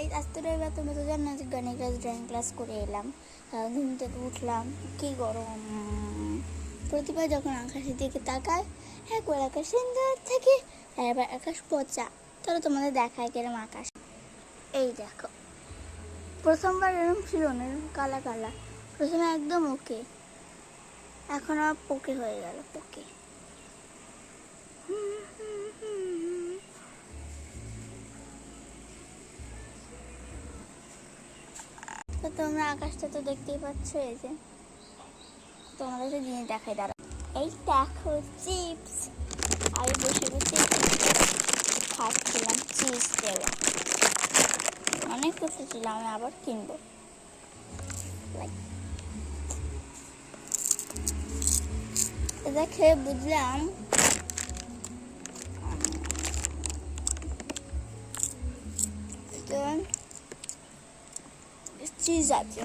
Guys, আজ তো রবিবার, তুমি তো জানো যে গণিত ক্লাস ড্রয়িং ক্লাস করে এলাম। ঘুম থেকে উঠলাম, কি গরম। প্রতিবার যখন আকাশের দিকে তাকায় একবার আকাশ সুন্দর থাকে, একবার আকাশ পচা। তাহলে তোমাদের দেখায় কিরম আকাশ। এই দেখো, প্রথমবার এরকম ছিল না, এরকম কালা কালা। প্রথমে একদম ওকে, এখন আবার পোকে হয়ে গেল, পোকে। তো তোমরা আকাশটা তো দেখতেই পাচ্ছ। এই যে তোমাদের একটা জিনিস দেখাই, দাঁড়া। এই দেখো চিপস। আমি বসে বসে খাচ্ছিলাম চিজ দেওয়া। অনেক কিছু ছিল, আমি আবার কিনবো। এটা খেয়ে বুঝলাম চিজ আছে,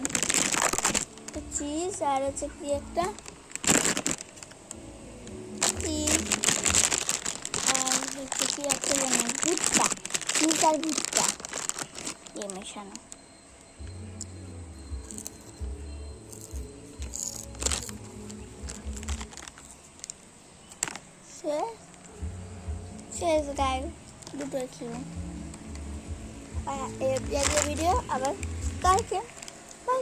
চিজ আর হচ্ছে কি একটা চিজ আর হচ্ছে কি একটা ভুট্টা, চিজ আর ভুট্টা দিয়ে মেশানো। শেষ গায়ে দুটোই খেয়ে ভিডিও আবার কালকে। বাই।